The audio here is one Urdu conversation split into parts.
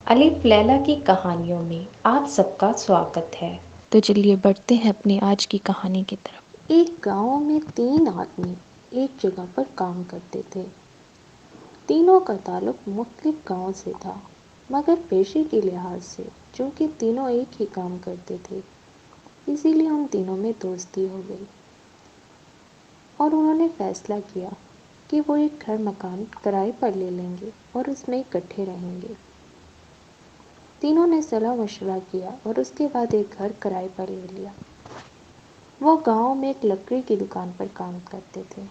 الف لیلا کی کہانیوں میں آپ سب کا سواگت ہے۔ تو چلیے بڑھتے ہیں اپنی آج کی کہانی کی طرف۔ ایک گاؤں میں 3 آدمی ایک جگہ پر کام کرتے تھے۔ تینوں کا تعلق مختلف گاؤں سے تھا، مگر پیشے کے لحاظ سے چونکہ تینوں ایک ہی کام کرتے تھے، اسی لیے ان تینوں میں دوستی ہو گئی اور انہوں نے فیصلہ کیا کہ وہ ایک گھر مکان کرائے پر لے لیں گے اور اس میں اکٹھے رہیں گے۔ تینوں نے صلاح مشورہ کیا اور اس کے بعد ایک گھر کرائے پر لے لیا۔ وہ گاؤں میں ایک لکڑی کی دکان پر کام کرتے تھے۔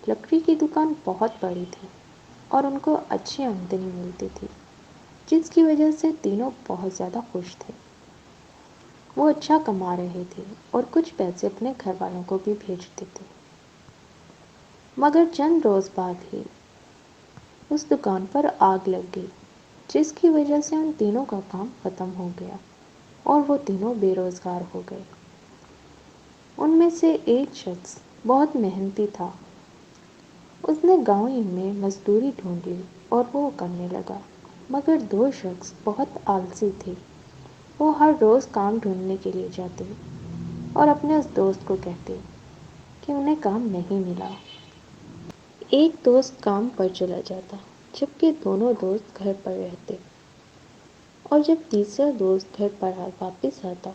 لکڑی کی دکان بہت بڑی تھی اور ان کو اچھی آمدنی ملتی تھی، جس کی وجہ سے تینوں بہت زیادہ خوش تھے۔ وہ اچھا کما رہے تھے اور کچھ پیسے اپنے گھر والوں کو بھی بھیجتے تھے۔ مگر چند روز بعد ہی اس دکان پر آگ لگ گئی، جس کی وجہ سے ان تینوں کا کام ختم ہو گیا اور وہ تینوں بے روزگار ہو گئے۔ ان میں سے ایک شخص بہت محنتی تھا۔ اس نے گاؤں ہی میں مزدوری ڈھونڈ لی اور وہ کرنے لگا، مگر 2 شخص بہت آلسی تھے۔ وہ ہر روز کام ڈھونڈنے کے لیے جاتے اور اپنے اس دوست کو کہتے کہ انہیں کام نہیں ملا۔ ایک دوست کام پر چلا جاتا، جبکہ دونوں دوست گھر پر رہتے، اور جب تیسرا دوست گھر پر واپس آتا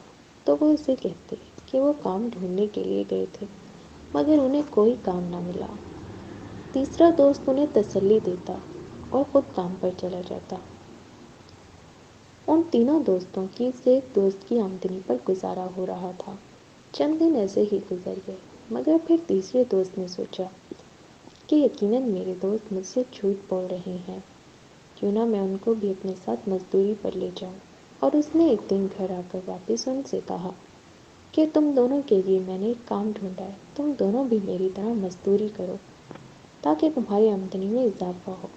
تو وہ اسے کہتے کہ وہ کام ڈھونڈنے کے لیے گئے تھے مگر انہیں کوئی کام نہ ملا۔ تیسرا دوست انہیں تسلی دیتا اور خود کام پر چلا جاتا۔ ان تینوں دوستوں کی سے ایک دوست کی آمدنی پر گزارا ہو رہا تھا۔ چند دن ایسے ہی گزر گئے، مگر پھر تیسرے دوست نے سوچا کہ یقیناً میرے دوست مجھ سے جھوٹ بول رہے ہیں، کیوں نہ میں ان کو بھی اپنے ساتھ مزدوری پر لے جاؤں۔ اور اس نے ایک دن گھر آ کر واپس ان سے کہا کہ تم دونوں کے لیے میں نے ایک کام ڈھونڈا ہے، تم دونوں بھی میری طرح مزدوری کرو تاکہ تمہاری آمدنی میں اضافہ ہو۔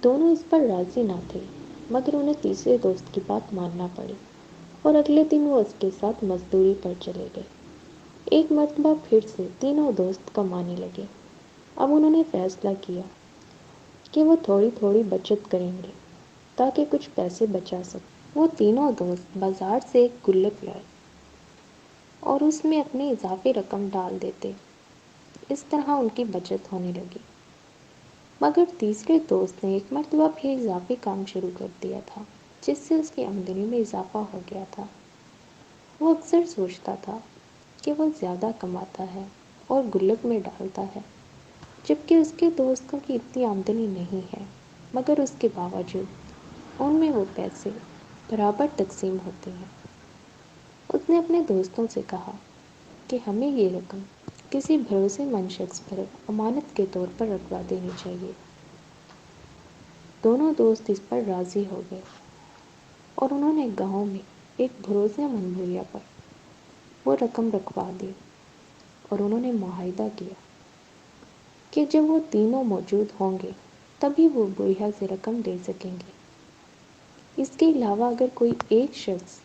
دونوں اس پر راضی نہ تھے، مگر انہیں تیسرے دوست کی بات ماننا پڑی اور اگلے دن وہ اس کے ساتھ مزدوری پر چلے گئے۔ ایک مرتبہ پھر سے تینوں دوست کمانے لگے۔ اب انہوں نے فیصلہ کیا کہ وہ تھوڑی تھوڑی بچت کریں گے تاکہ کچھ پیسے بچا سکیں۔ وہ تینوں دوست بازار سے ایک گلک لائے اور اس میں اپنی اضافی رقم ڈال دیتے۔ اس طرح ان کی بچت ہونے لگی۔ مگر تیسرے دوست نے ایک مرتبہ پھر اضافی کام شروع کر دیا تھا، جس سے اس کی آمدنی میں اضافہ ہو گیا تھا۔ وہ اکثر سوچتا تھا کہ وہ زیادہ کماتا ہے اور گلک میں ڈالتا ہے، جبکہ اس کے دوستوں کی اتنی آمدنی نہیں ہے، مگر اس کے باوجود ان میں وہ پیسے برابر تقسیم ہوتے ہیں۔ اس نے اپنے دوستوں سے کہا کہ ہمیں یہ رقم کسی بھروسے مند شخص پر امانت کے طور پر رکھوا دینی چاہیے۔ دونوں دوست اس پر راضی ہو گئے اور انہوں نے گاؤں میں ایک بھروسے مند بڑھیا پر وہ رقم رکھوا دی اور انہوں نے معاہدہ کیا کہ جب وہ تینوں موجود ہوں گے تبھی وہ بڑھیا سے رقم دے سکیں گے۔ اس کے علاوہ اگر کوئی ایک شخص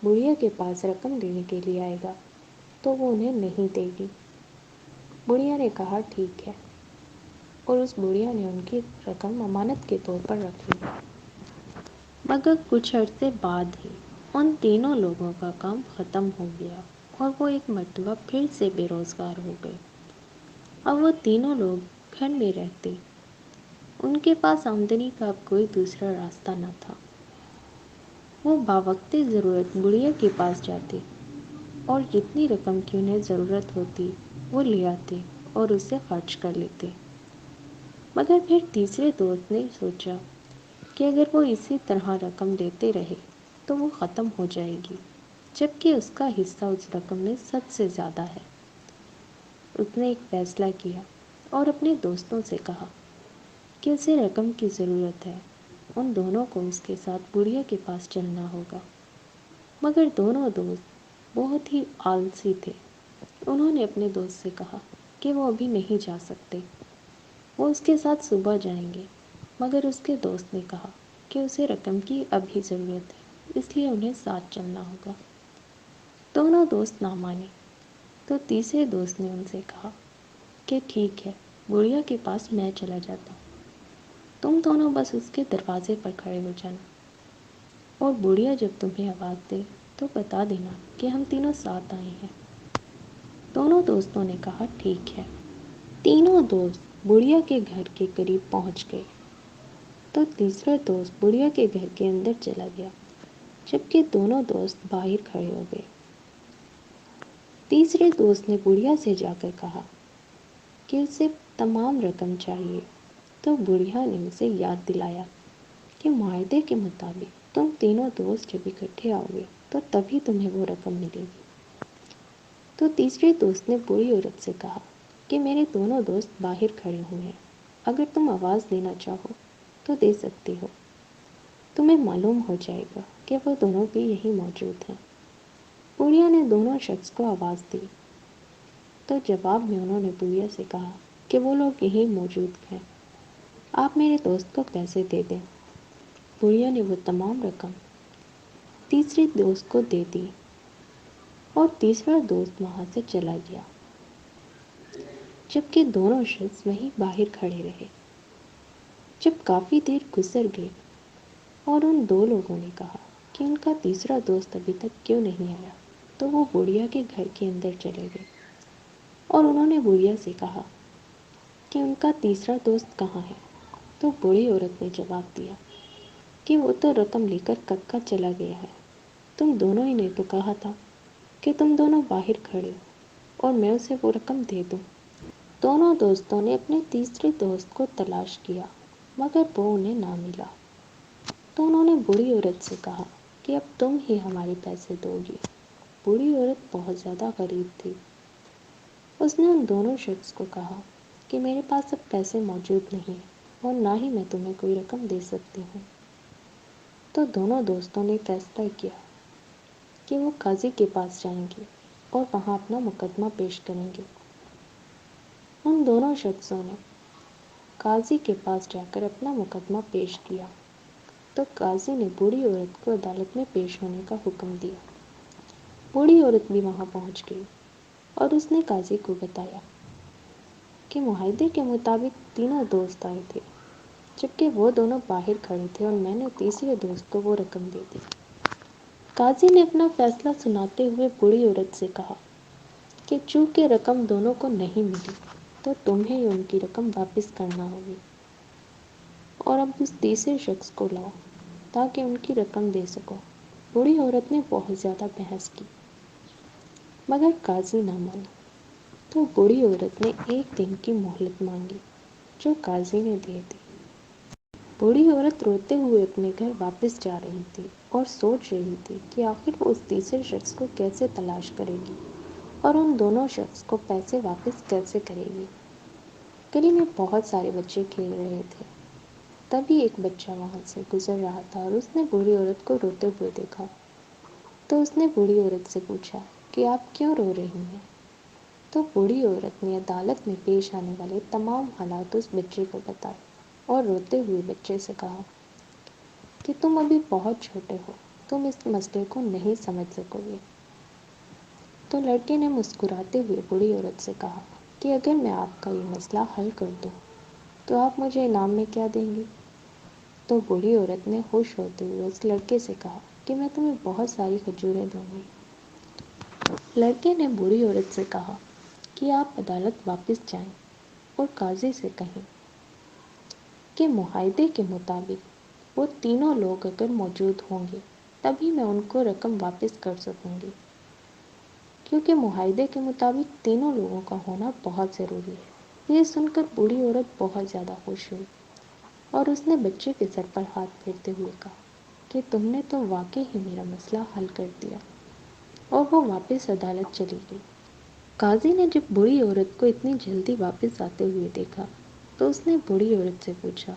بڑھیا کے پاس رقم دینے کے لیے آئے گا تو وہ انہیں نہیں دے گی۔ بڑھیا نے کہا ٹھیک ہے، اور اس بڑھیا نے ان کی رقم امانت کے طور پر رکھ لی۔ مگر کچھ عرصے بعد ہی ان تینوں لوگوں کا کام ختم ہو گیا اور وہ ایک مرتبہ پھر سے بے روزگار ہو گئے۔ اب وہ تینوں لوگ گھر میں رہتے، ان کے پاس آمدنی کا اب کوئی دوسرا راستہ نہ تھا۔ وہ باوقت ضرورت بڑھیا کے پاس جاتے اور جتنی رقم کی انہیں ضرورت ہوتی وہ لے آتے اور اسے خرچ کر لیتے۔ مگر پھر تیسرے دوست نے سوچا کہ اگر وہ اسی طرح رقم دیتے رہے تو وہ ختم ہو جائے گی، جبکہ اس کا حصہ اس رقم میں سب سے زیادہ ہے۔ اس نے ایک فیصلہ کیا اور اپنے دوستوں سے کہا کہ اسے رقم کی ضرورت ہے، ان دونوں کو اس کے ساتھ بڑھیا کے پاس چلنا ہوگا۔ مگر دونوں دوست بہت ہی آلسی تھے۔ انہوں نے اپنے دوست سے کہا کہ وہ ابھی نہیں جا سکتے، وہ اس کے ساتھ صبح جائیں گے، مگر اس کے دوست نے کہا کہ اسے رقم کی ابھی ضرورت ہے، اس لیے انہیں ساتھ چلنا ہوگا۔ دونوں دوست نہ مانے تو تیسرے دوست نے ان سے کہا کہ ٹھیک ہے، بڑھیا کے پاس میں چلا جاتا ہوں، تم دونوں بس اس کے دروازے پر کھڑے ہو جانا، اور بڑھیا جب تمہیں آواز دے تو بتا دینا کہ ہم تینوں ساتھ آئے ہیں۔ دونوں دوستوں نے کہا ٹھیک ہے۔ تینوں دوست بڑھیا کے گھر کے قریب پہنچ گئے تو تیسرا دوست بڑھیا کے گھر کے اندر چلا گیا، جبکہ دونوں دوست باہر کھڑے ہو گئے۔ تیسرے دوست نے بڑھیا سے جا کر کہا کہ اسے تمام رقم چاہیے، تو بڑھیا نے اسے یاد دلایا کہ معاہدے کے مطابق تم تینوں دوست جب اکٹھے آؤ گے تو تبھی تمہیں وہ رقم ملے گی۔ تو تیسرے دوست نے بوڑھی عورت سے کہا کہ میرے دونوں دوست باہر کھڑے ہوئے ہیں، اگر تم آواز دینا چاہو تو دے سکتے ہو، تمہیں معلوم ہو جائے گا کہ وہ دونوں بھی یہیں موجود ہیں۔ بڑھیا نے دونوں شخص کو آواز دی تو جواب میں انہوں نے بڑھیا سے کہا کہ وہ لوگ یہیں موجود ہیں، آپ میرے دوست کو پیسے دے دیں۔ بڑھیا نے وہ تمام رقم تیسرے دوست کو دے دی اور تیسرا دوست وہاں سے چلا گیا، جبکہ دونوں شخص وہیں باہر کھڑے رہے۔ جب کافی دیر گزر گئی اور ان دو لوگوں نے کہا کہ ان کا تیسرا دوست ابھی تک کیوں نہیں آیا، تو وہ بڑھیا کے گھر کے اندر چلے گئے اور انہوں نے بڑھیا سے کہا کہ ان کا تیسرا دوست کہاں ہے۔ تو بوڑھی عورت نے جواب دیا کہ وہ تو رقم لے کر کب کا چلا گیا ہے، تم دونوں ہی نے تو کہا تھا کہ تم دونوں باہر کھڑے ہو اور میں اسے وہ رقم دے دوں۔ دونوں دوستوں نے اپنے تیسرے دوست کو تلاش کیا مگر وہ انہیں نہ ملا، تو انہوں نے بوڑھی عورت سے کہا کہ اب تم ہی ہمارے پیسے دو گی۔ بوڑھی عورت بہت زیادہ غریب تھی، اس نے ان دونوں شخص کو کہا کہ میرے پاس اب پیسے موجود نہیں اور نہ ہی میں تمہیں کوئی رقم دے سکتی ہوں۔ تو دونوں دوستوں نے فیصلہ کیا کہ وہ قاضی کے پاس جائیں گے اور وہاں اپنا مقدمہ پیش کریں گے۔ ان دونوں شخصوں نے قاضی کے پاس جا کر اپنا مقدمہ پیش کیا تو قاضی نے بوڑھی عورت کو عدالت میں پیش ہونے کا حکم دیا۔ بوڑھی عورت بھی وہاں پہنچ گئی اور اس نے قاضی کو بتایا کہ معاہدے کے مطابق تینوں دوست آئے تھے، جبکہ وہ دونوں باہر کھڑے تھے اور میں نے تیسرے دوست کو وہ رقم دے دی۔ قاضی نے اپنا فیصلہ سناتے ہوئے بوڑھی عورت سے کہا کہ چونکہ رقم دونوں کو نہیں ملی تو تمہیں ہی ان کی رقم واپس کرنا ہوگی، اور اب اس تیسرے شخص کو لاؤ تاکہ ان کی رقم دے سکو۔ بوڑھی عورت نے بہت زیادہ بحث کی مگر قاضی نہ مانا، تو بوڑھی عورت نے 1 دن کی مہلت مانگی جو قاضی نے دے دی۔ بوڑھی عورت روتے ہوئے اپنے گھر واپس جا رہی تھی اور سوچ رہی تھی کہ آخر وہ اس تیسرے شخص کو کیسے تلاش کرے گی اور ان دونوں شخص کو پیسے واپس کیسے کرے گی۔ گلی میں بہت سارے بچے کھیل رہے تھے، تبھی ایک بچہ وہاں سے گزر رہا تھا اور اس نے بوڑھی عورت کو روتے ہوئے دیکھا، تو اس نے بوڑھی عورت سے پوچھا کہ آپ کیوں رو رہی ہیں؟ تو بوڑھی عورت نے عدالت میں پیش آنے والے تمام حالات اس بچے کو بتائے اور روتے ہوئے بچے سے کہا کہ تم ابھی بہت چھوٹے ہو، تم اس مسئلے کو نہیں سمجھ سکو گے۔ تو لڑکے نے مسکراتے ہوئے بوڑھی عورت سے کہا کہ اگر میں آپ کا یہ مسئلہ حل کر دوں تو آپ مجھے انعام میں کیا دیں گی؟ تو بوڑھی عورت نے خوش ہوتے ہوئے اس لڑکے سے کہا کہ میں تمہیں بہت ساری کھجوریں دوں گی۔ لڑکے نے بوڑھی عورت سے کہا کہ آپ عدالت واپس جائیں اور قاضی سے کہیں کہ معاہدے کے مطابق وہ تینوں لوگ اگر موجود ہوں گے تبھی میں ان کو رقم واپس کر سکوں گی، کیونکہ معاہدے کے مطابق تینوں لوگوں کا ہونا بہت ضروری ہے۔ یہ سن کر بوڑھی عورت بہت زیادہ خوش ہوئی اور اس نے بچے کے سر پر ہاتھ پھیرتے ہوئے کہا کہ تم نے تو واقعی ہی میرا مسئلہ حل کر دیا، اور وہ واپس عدالت چلی گئی۔ قاضی نے جب بوڑھی عورت کو اتنی جلدی واپس آتے ہوئے دیکھا تو اس نے بوڑھی عورت سے پوچھا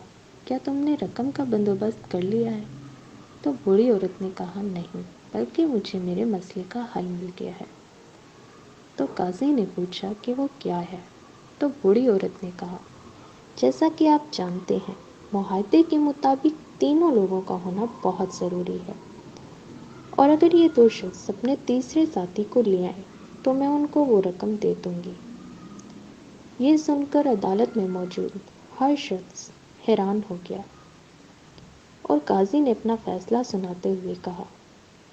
کیا تم نے رقم کا بندوبست کر لیا ہے؟ تو بوڑھی عورت نے کہا نہیں، بلکہ مجھے میرے مسئلے کا حل مل گیا ہے۔ تو قاضی نے پوچھا کہ وہ کیا ہے؟ تو بوڑھی عورت نے کہا جیسا کہ آپ جانتے ہیں معاہدے کے مطابق تینوں لوگوں کا ہونا بہت ضروری ہے، اور اگر یہ 2 شخص اپنے تیسرے ساتھی کو لے آئے تو میں ان کو وہ رقم دے دوں گی۔ یہ سن کر عدالت میں موجود ہر شخص حیران ہو گیا اور قاضی نے اپنا فیصلہ سناتے ہوئے کہا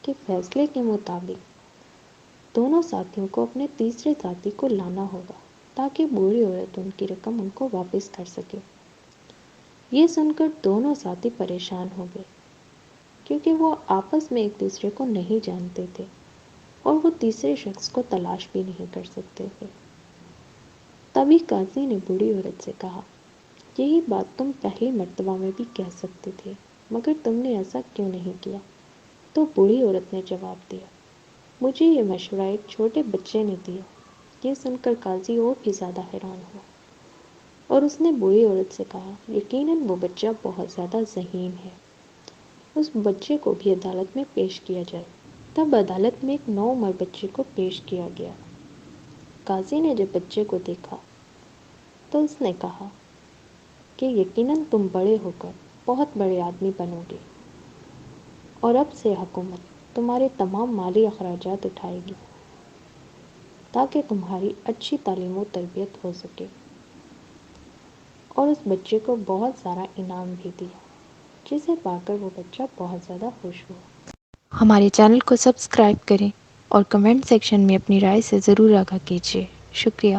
کہ فیصلے کے مطابق دونوں ساتھیوں کو اپنے تیسرے ساتھی کو لانا ہوگا تاکہ بوڑھی عورت ان کی رقم ان کو واپس کر سکے۔ یہ سن کر دونوں ساتھی پریشان ہو گئے کیونکہ وہ آپس میں ایک دوسرے کو نہیں جانتے تھے اور وہ تیسرے شخص کو تلاش بھی نہیں کر سکتے تھے۔ تبھی قاضی نے بوڑھی عورت سے کہا، یہی بات تم پہلی مرتبہ میں بھی کہہ سکتے تھے مگر تم نے ایسا کیوں نہیں کیا؟ تو بوڑھی عورت نے جواب دیا، مجھے یہ مشورہ ایک چھوٹے بچے نے دیا۔ یہ سن کر قاضی اور بھی زیادہ حیران ہوا اور اس نے بوڑھی عورت سے کہا، یقیناً وہ بچہ بہت زیادہ ذہین ہے، اس بچے کو بھی عدالت میں پیش کیا جائے۔ تب عدالت میں ایک نوعمر بچے کو پیش کیا گیا۔ قاضی نے جب بچے کو دیکھا تو اس نے کہا کہ یقیناً تم بڑے ہو کر بہت بڑے آدمی بنو گے اور اب سے حکومت تمہارے تمام مالی اخراجات اٹھائے گی تاکہ تمہاری اچھی تعلیم و تربیت ہو سکے، اور اس بچے کو بہت سارا انعام بھی دیا، جسے پا کر وہ بچہ بہت زیادہ خوش ہوا۔ ہمارے چینل کو سبسکرائب کریں اور کمنٹ سیکشن میں اپنی رائے سے ضرور آگاہ کیجیے۔ شکریہ۔